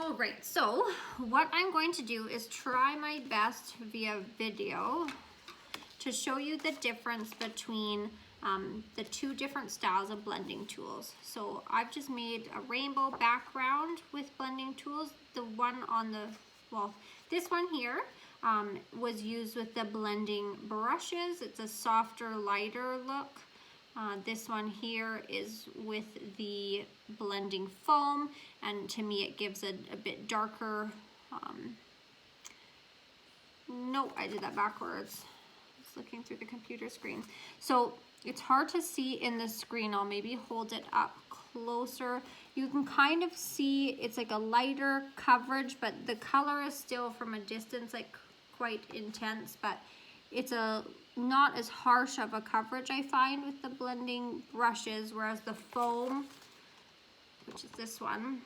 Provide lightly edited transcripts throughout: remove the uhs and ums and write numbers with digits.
All right, so what I'm going to do is try my best via video to show you the difference between the two different styles of blending tools. So I've just made a rainbow background with blending tools. The one on the, well, this one here was used with the blending brushes. It's a softer, lighter look. This one here is with the blending foam, and to me it gives a bit darker, no, I did that backwards. I was looking through the computer screen. So it's hard to see in the screen. I'll maybe hold it up closer. You can kind of see it's like a lighter coverage, but the color is still from a distance like quite intense, but it's a not as harsh of a coverage I find with the blending brushes, whereas the foam, which is this one,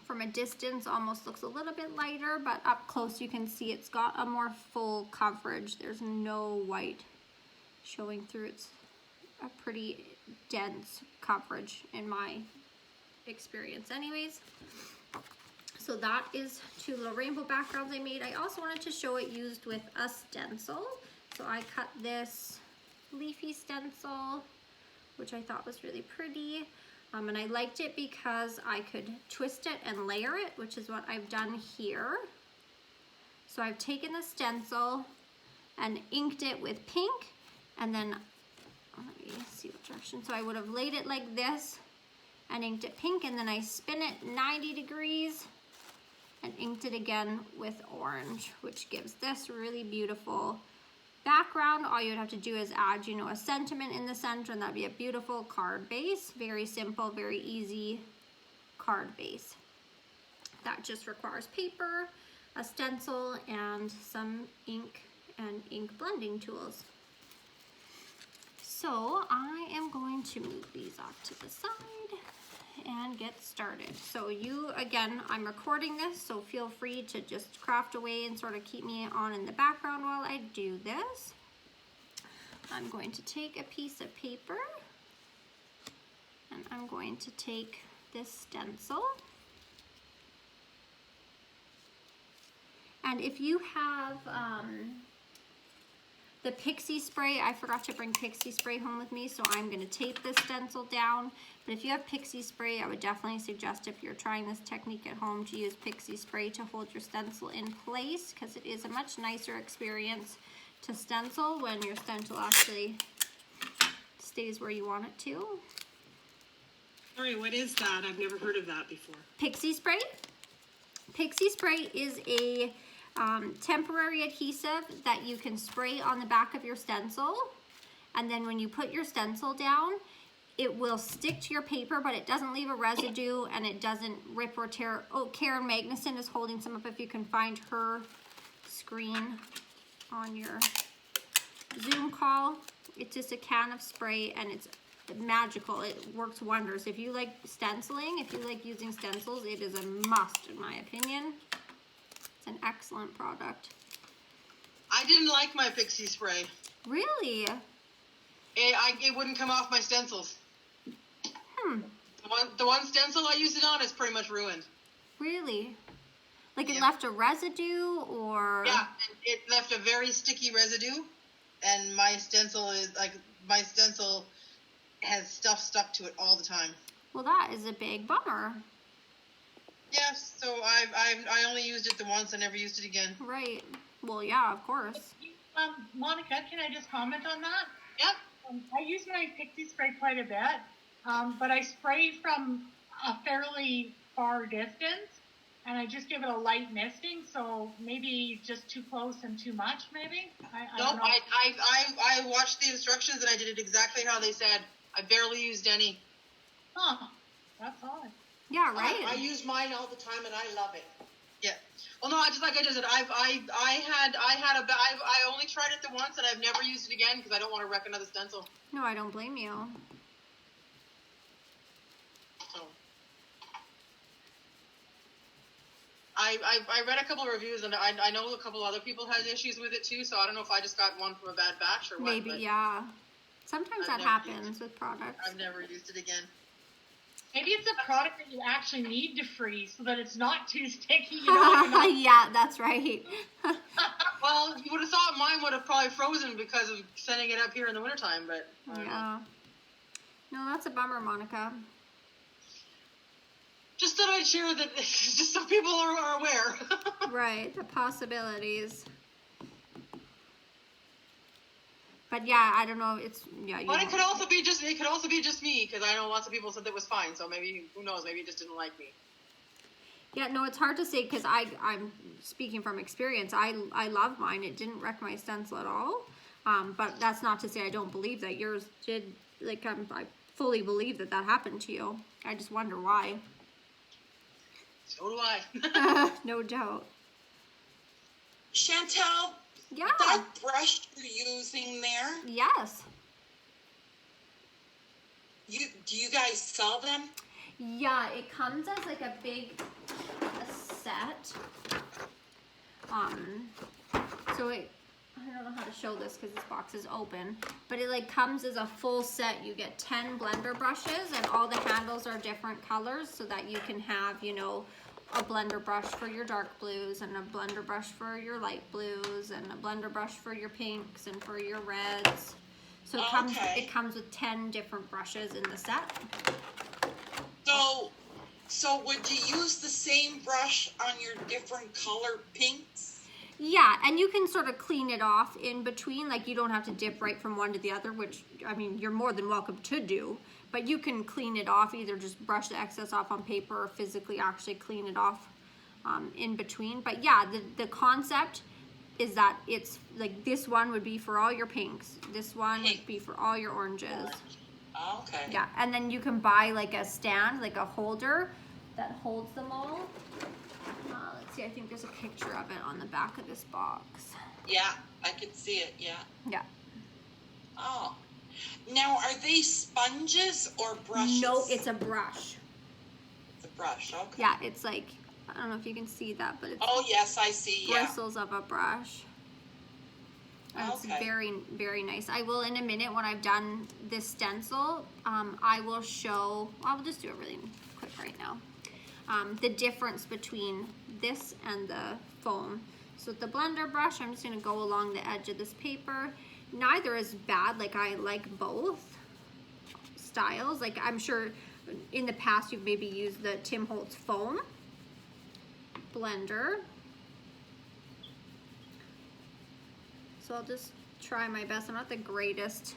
from a distance almost looks a little bit lighter, but up close you can see it's got a more full coverage. There's no white showing through. It's a pretty dense coverage in my experience anyways. So that is two little rainbow backgrounds I made. I also wanted to show it used with a stencil. So I cut this leafy stencil, which I thought was really pretty. And I liked it because I could twist it and layer it, which is what I've done here. So I've taken the stencil and inked it with pink, and then, let me see what direction. So I would have laid it like this and inked it pink, and then I spin it 90 degrees and inked it again with orange, which gives this really beautiful background. All you would have to do is add, you know, a sentiment in the center, and that'd be a beautiful card base. Very simple, very easy card base. That just requires paper, a stencil, and some ink and ink blending tools. So I am going to move these off to the side and get started. So you, again, I'm recording this, so feel free to just craft away and sort of keep me on in the background while I do this. I'm going to take a piece of paper, and I'm going to take this stencil. And if you have the Pixie spray, I forgot to bring Pixie spray home with me, so I'm going to tape this stencil down. But if you have Pixie spray, I would definitely suggest, if you're trying this technique at home, to use Pixie spray to hold your stencil in place, because it is a much nicer experience to stencil when your stencil actually stays where you want it to. Sorry, what is that? I've never heard of that before. Pixie spray? Pixie spray is a temporary adhesive that you can spray on the back of your stencil, and then when you put your stencil down, it will stick to your paper, but it doesn't leave a residue, and it doesn't rip or tear. Oh, Karen Magnuson is holding some up if you can find her screen on your Zoom call. It's just a can of spray, and it's magical. It works wonders. If you like stenciling, if you like using stencils, it is a must in my opinion. It's an excellent product. I didn't like my Pixie spray. Really? It wouldn't come off my stencils. The one stencil I used it on is pretty much ruined. Really? Like it Yep. left a residue, or? Yeah, it left a very sticky residue, and my stencil has stuff stuck to it all the time. Well, that is a big bummer. Yes, so I only used it the once. I never used it again. Right. Well, yeah, of course. Monica, can I just comment on that? Yep. I use my Pixie spray quite a bit, but I spray from a fairly far distance, and I just give it a light misting, so maybe just too close and too much, maybe? Nope, I watched the instructions, and I did it exactly how they said. I barely used any. Huh, that's odd. Yeah, right. I use mine all the time, and I love it. Yeah. Well, no, just like I just said, I only tried it the once, and I've never used it again because I don't want to wreck another stencil. No, I don't blame you. So I read a couple of reviews, and I know a couple other people had issues with it too. So I don't know if I just got one from a bad batch or what. Maybe, yeah. Sometimes that happens with products. I've never used it again. Maybe it's a product that you actually need to freeze so that it's not too sticky. You know, Yeah, that's right. Well, you would have thought mine would have probably frozen because of setting it up here in the wintertime, but I don't know. Yeah. No, that's a bummer, Monica. Just thought I'd share that, just so people are aware. Right, the possibilities. But yeah, I don't know. It's yeah. But it could also be just me, because I know lots of people said that was fine. So maybe, who knows? Maybe it just didn't like me. Yeah, no, it's hard to say because I'm speaking from experience. I love mine. It didn't wreck my stencil at all. But that's not to say I don't believe that yours did. Like I fully believe that happened to you. I just wonder why. So do I. No doubt. Chantel, Yeah. that brush you're using there, Yes. do you guys sell them? Yeah, it comes as like a big set. So I don't know how to show this because this box is open, but it like comes as a full set. You get 10 blender brushes and all the handles are different colors so that you can have, you know, a blender brush for your dark blues and a blender brush for your light blues and a blender brush for your pinks and for your reds. So it comes with 10 different brushes in the set. So would you use the same brush on your different color pinks? Yeah, and you can sort of clean it off in between. Like, you don't have to dip right from one to the other, which, I mean, you're more than welcome to do. But you can clean it off, either just brush the excess off on paper or physically actually clean it off in between. But yeah, the concept is that it's like this one would be for all your pinks. This one would be for all your oranges. Okay. Yeah, and then you can buy like a stand, like a holder that holds them all. Let's see, I think there's a picture of it on the back of this box. Yeah, I can see it, yeah. Yeah. Oh. Now, are they sponges or brushes? No, it's a brush. It's a brush, okay. Yeah, it's like, I don't know if you can see that, but it's Oh, yes, I see, yeah. bristles of a brush. And it's Okay. very, very nice. I will in a minute when I've done this stencil, I will show, I'll just do it really quick right now. The difference between this and the foam. So with the blender brush, I'm just gonna go along the edge of this paper. Neither is bad, like I like both styles. Like I'm sure in the past you've maybe used the Tim Holtz foam blender. So I'll just try my best. I'm not the greatest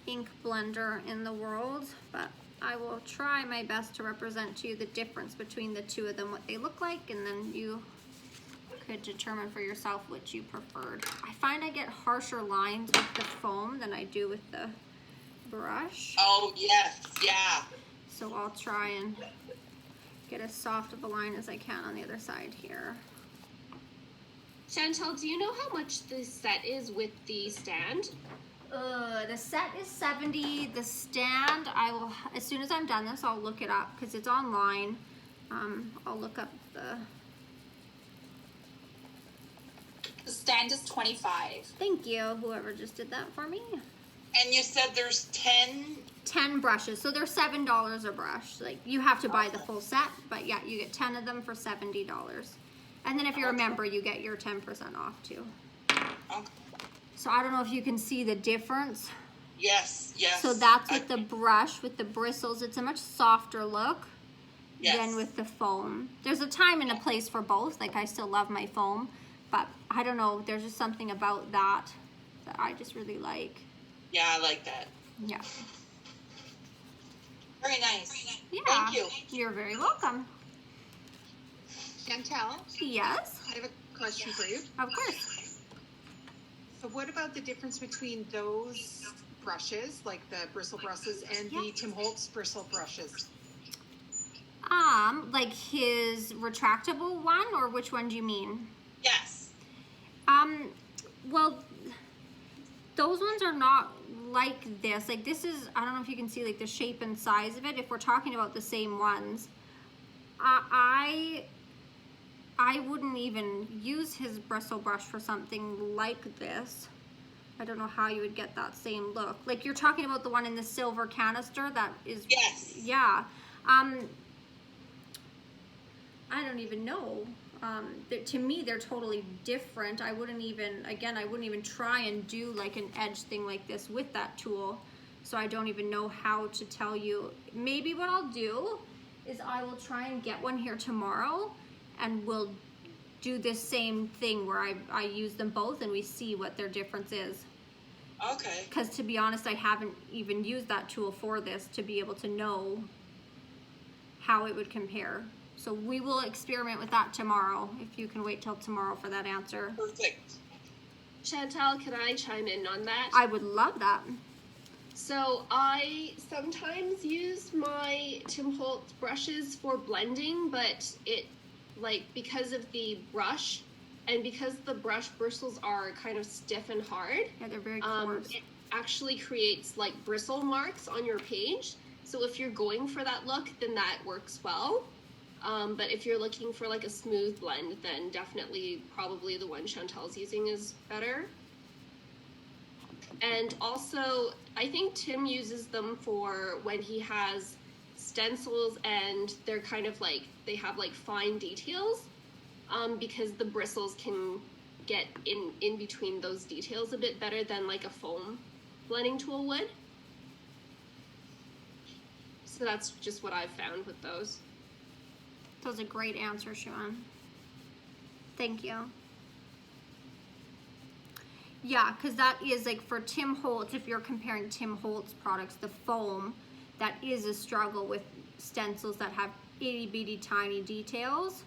ink blender in the world, but I will try my best to represent to you the difference between the two of them, what they look like, and then you could determine for yourself which you preferred. I find I get harsher lines with the foam than I do with the brush. Oh, yes, yeah. So I'll try and get as soft of a line as I can on the other side here. Chantel, do you know how much the set is with the stand? The set is $70. The stand, I will, as soon as I'm done this, I'll look it up because it's online. I'll look up the. The stand is $25. Thank you, whoever just did that for me. And you said there's 10? 10 brushes, so they're $7 a brush. Like you have to buy the full set, but yeah, you get 10 of them for $70. And then if you're a member, you get your 10% off too. Okay. So I don't know if you can see the difference. Yes, yes. So that's with the brush, with the bristles. It's a much softer look than with the foam. There's a time and a place for both. Like I still love my foam, but I don't know. There's just something about that I just really like. Yeah, I like that. Yeah. Very nice. Yeah. Thank you. You're very welcome. Chantel, Yes, I have a question for you. of course. So what about the difference between those brushes, like the bristle brushes, and the Tim Holtz bristle brushes? Like his retractable one, or which one do you mean? Yes. Well, those ones are not like this. Like this is, I don't know if you can see like the shape and size of it. If we're talking about the same ones, I wouldn't even use his bristle brush for something like this. I don't know how you would get that same look. Like you're talking about the one in the silver canister that is, Yes. yeah. I don't even know. To me, they're totally different. I wouldn't even try and do like an edge thing like this with that tool. So I don't even know how to tell you. Maybe what I'll do is I will try and get one here tomorrow, and we'll do this same thing where I use them both and we see what their difference is. Okay. Because to be honest, I haven't even used that tool for this to be able to know how it would compare. So we will experiment with that tomorrow, if you can wait till tomorrow for that answer. Perfect. Chantal, can I chime in on that? I would love that. So I sometimes use my Tim Holtz brushes for blending, but it, like, because of the brush and because the brush bristles are kind of stiff and hard, Yeah, they're very coarse. it actually creates like bristle marks on your page. So if you're going for that look, then that works well. But if you're looking for like a smooth blend, then definitely probably the one Chantal's using is better. And also, I think Tim uses them for when he has stencils and they're kind of like, they have like fine details, because the bristles can get in between those details a bit better than like a foam blending tool would. So that's just what I've found with those. That was a great answer, Siobhan. Thank you. Yeah, because that is like for Tim Holtz, if you're comparing Tim Holtz products, the foam, that is a struggle with stencils that have itty bitty tiny details.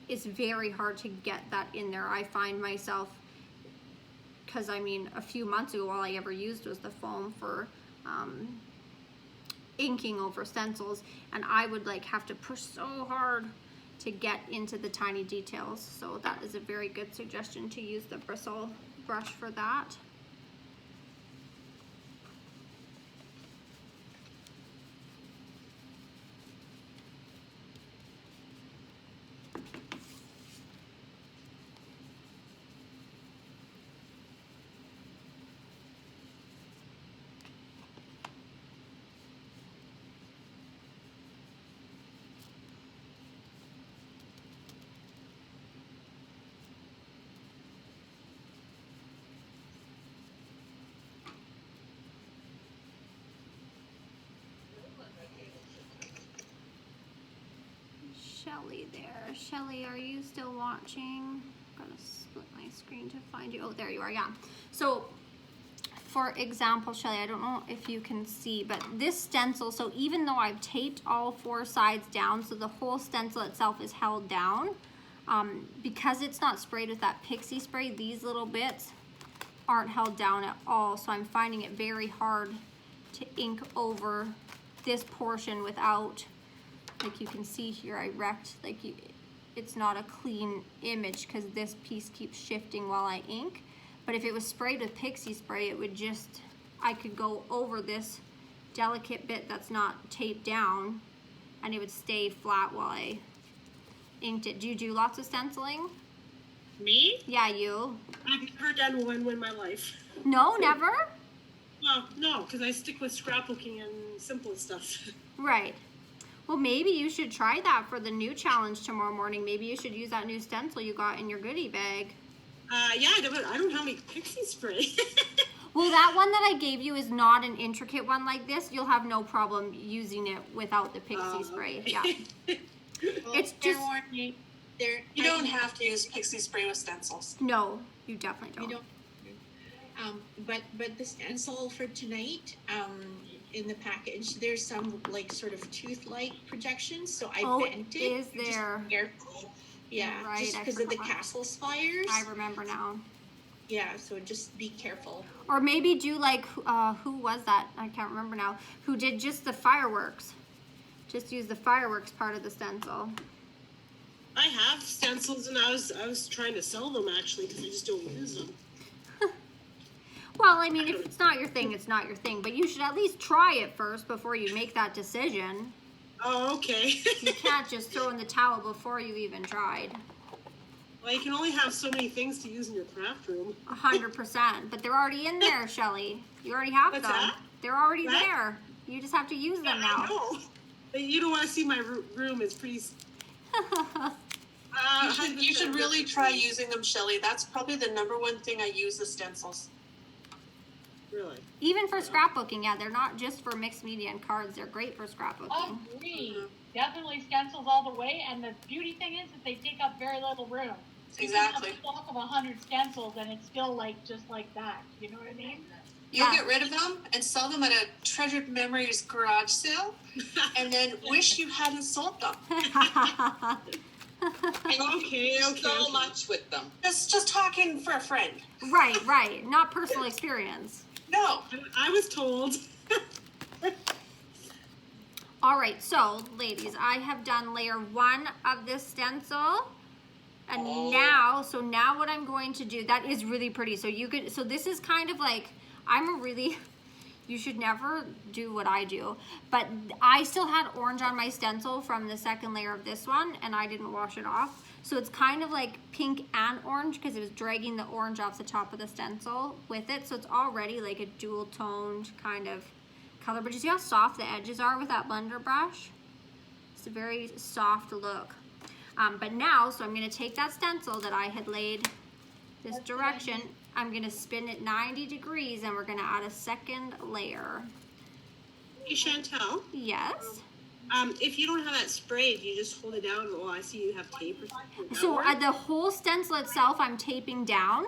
It's very hard to get that in there. I find myself, because I mean, a few months ago, all I ever used was the foam for inking over stencils, and I would like have to push so hard to get into the tiny details. So that is a very good suggestion to use the bristle brush for that. Shelly there. Shelly, are you still watching? Gotta split my screen to find you. Oh, there you are, yeah. So, for example, Shelly, I don't know if you can see, but this stencil, so even though I've taped all four sides down, so the whole stencil itself is held down, because it's not sprayed with that pixie spray, these little bits aren't held down at all, so I'm finding it very hard to ink over this portion without, like you can see here, I wrecked, like it's not a clean image because this piece keeps shifting while I ink. But if it was sprayed with pixie spray, it would just, I could go over this delicate bit that's not taped down and it would stay flat while I inked it. Do you do lots of stenciling? Me? Yeah, you. I've never done one in my life. No, never? Well, no, because I stick with scrapbooking and simple stuff. Right. Well, maybe you should try that for the new challenge tomorrow morning. Maybe you should use that new stencil you got in your goodie bag. Yeah, I don't have any pixie spray. Well, that one that I gave you is not an intricate one like this. You'll have no problem using it without the pixie spray. Okay. Yeah. It's just, You don't have to use pixie spray with stencils. no, you definitely don't. You don't. But the stencil for tonight, in the package, there's some like sort of tooth-like projections. So I bent it. Is there? Just careful. Yeah, Right, just I because of the forgot. castle spires. I remember now. Yeah, so just be careful. Or maybe do like, who was that? I can't remember now. Who did just the fireworks. Just use the fireworks part of the stencil. I have stencils, and I was trying to sell them actually because I just don't use them. Well, I mean, if it's not your thing, it's not your thing. But you should at least try it first before you make that decision. Oh, okay. You can't just throw in the towel before you even tried. Well, you can only have so many things to use in your craft room. 100%. But they're already in there, Shelly. You already have What's them. that? They're already What? there. You just have to use them I now. know. But you don't want to see my room. It's pretty. You should really try using them, Shelly. That's probably the number one thing I use the stencils. Really? Even for scrapbooking, yeah, they're not just for mixed media and cards. They're great for scrapbooking. Agree. Definitely stencils all the way. And the beauty thing is that they take up very little room. Exactly. You can have a stock of 100 stencils, and it's still like just like that. You know what I mean? You'll get rid of them and sell them at a Treasured Memories garage sale, and then wish you hadn't sold them. And you do so much with them. Just talking for a friend. Right. Not personal experience. No. I was told. All right, so ladies, I have done layer 1 of this stencil. And now what I'm going to do, that is really pretty. So this is kind of like, you should never do what I do, but I still had orange on my stencil from the second layer of this one, and I didn't wash it off. So it's kind of like pink and orange because it was dragging the orange off the top of the stencil with it. So it's already like a dual toned kind of color, but you see how soft the edges are with that blender brush? It's a very soft look. But now, so I'm gonna take that stencil that I had laid this direction, I'm gonna spin it 90 degrees and we're gonna add a second layer. Hey, Chantel. Yes? If you don't have that sprayed, you just hold it down. Well, I see you have tape or something. So the whole stencil itself I'm taping down.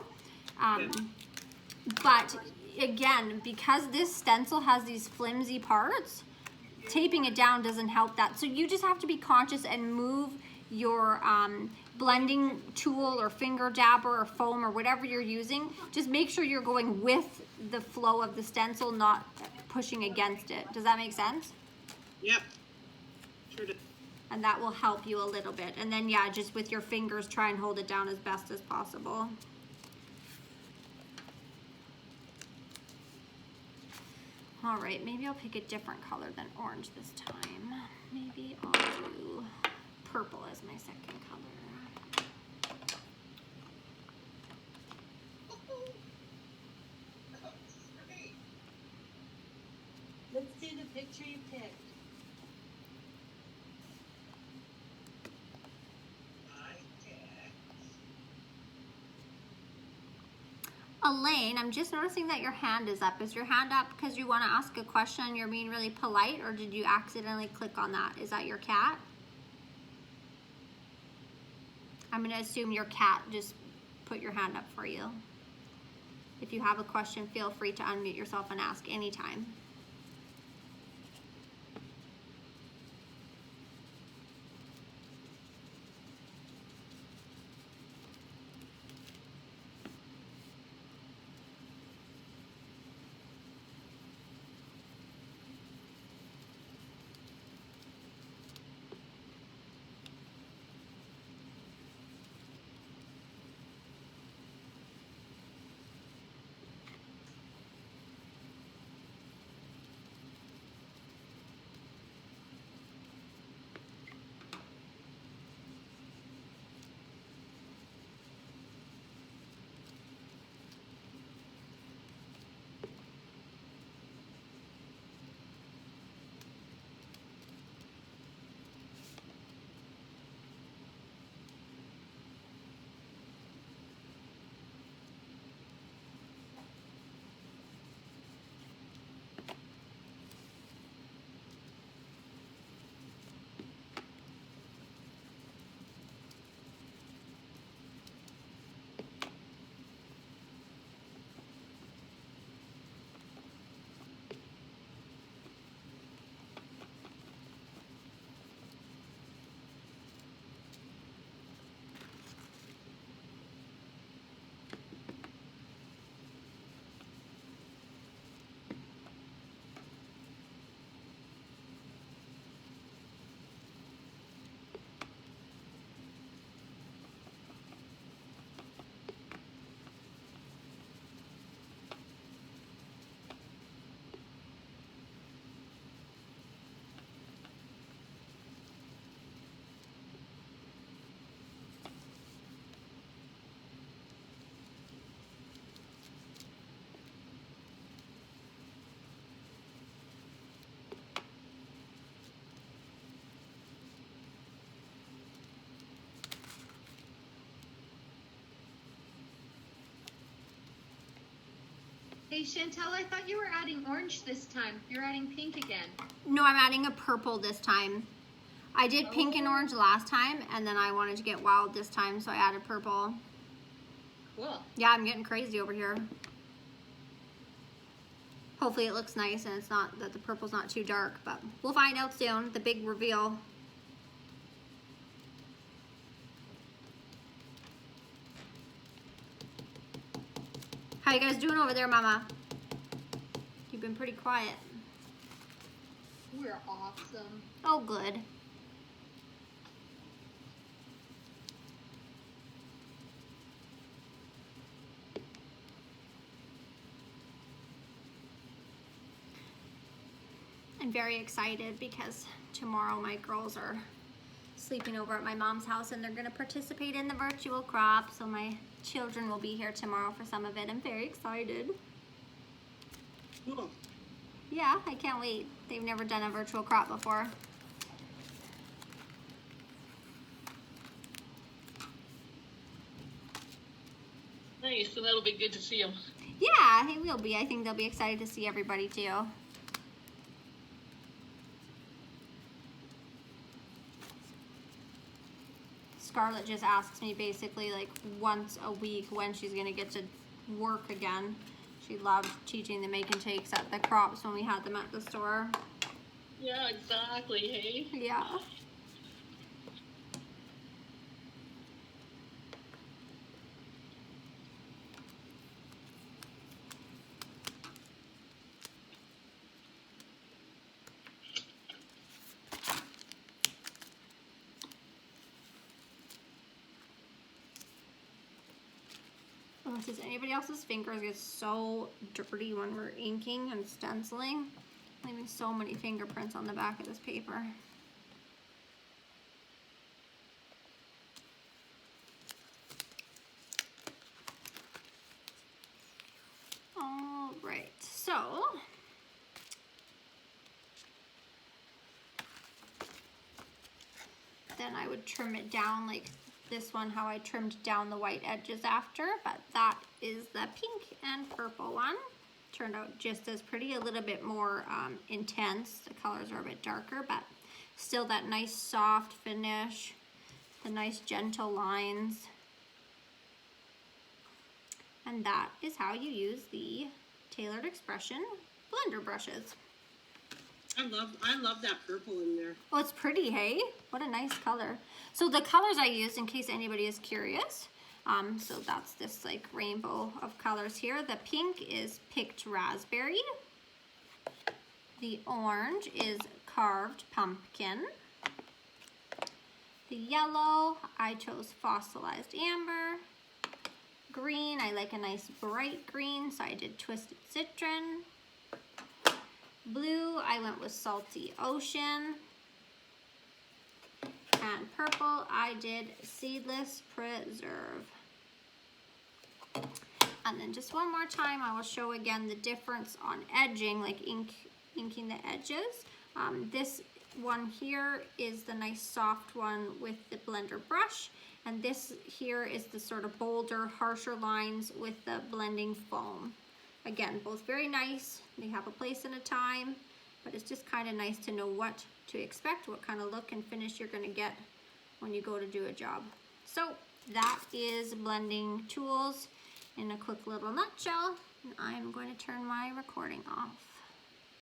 But again, because this stencil has these flimsy parts, taping it down doesn't help that. So you just have to be conscious and move your blending tool or finger dabber or foam or whatever you're using. Just make sure you're going with the flow of the stencil, not pushing against it. Does that make sense? Yep. Sure does. And that will help you a little bit. And then yeah, just with your fingers try and hold it down as best as possible. All right, maybe I'll pick a different color than orange this time. Maybe I'll do purple as my second color. Let's do the picture you picked. Elaine, I'm just noticing that your hand is up. Is your hand up because you want to ask a question and you're being really polite, or did you accidentally click on that? Is that your cat? I'm going to assume your cat just put your hand up for you. If you have a question, feel free to unmute yourself and ask anytime. Hey Chantel, I thought you were adding orange this time. You're adding pink again. No, I'm adding a purple this time. I did pink and orange last time, and then I wanted to get wild this time, so I added purple. Cool. Yeah, I'm getting crazy over here. Hopefully it looks nice and it's not, that the purple's not too dark, but we'll find out soon, the big reveal. How you guys doing over there, Mama? You've been pretty quiet. We're awesome. Oh, good. I'm very excited because tomorrow my girls are sleeping over at my mom's house and they're going to participate in the virtual crop. So my children will be here tomorrow for some of it. I'm very excited. Cool. Yeah, I can't wait. They've never done a virtual crop before. Nice, so that'll be good to see them. Yeah, it will be. I think they'll be excited to see everybody too. Scarlett just asks me basically like once a week when she's gonna get to work again. She loved teaching the make and takes at the crops when we had them at the store. Yeah, exactly, hey? Yeah. Oh, does anybody else's fingers get so dirty when we're inking and stenciling? Leaving so many fingerprints on the back of this paper. All right, so then I would trim it down like this one, how I trimmed down the white edges after, but that is the pink and purple one. Turned out just as pretty, a little bit more intense. The colors are a bit darker, but still that nice soft finish, the nice gentle lines. And that is how you use the Tailored Expression blender brushes. I love that purple in there. Oh, it's pretty, hey? What a nice color. So the colors I used, in case anybody is curious, so that's this like rainbow of colors here. The pink is picked raspberry. The orange is carved pumpkin. The yellow, I chose fossilized amber. Green, I like a nice bright green, so I did twisted citron. Blue, I went with salty ocean. And purple, I did seedless preserve. And then just one more time, I will show again the difference on edging, like inking the edges. This one here is the nice soft one with the blender brush. And this here is the sort of bolder, harsher lines with the blending foam. Again, both very nice. They have a place and a time, but it's just kind of nice to know what to expect, what kind of look and finish you're going to get when you go to do a job. So that is blending tools in a quick little nutshell. And I'm going to turn my recording off.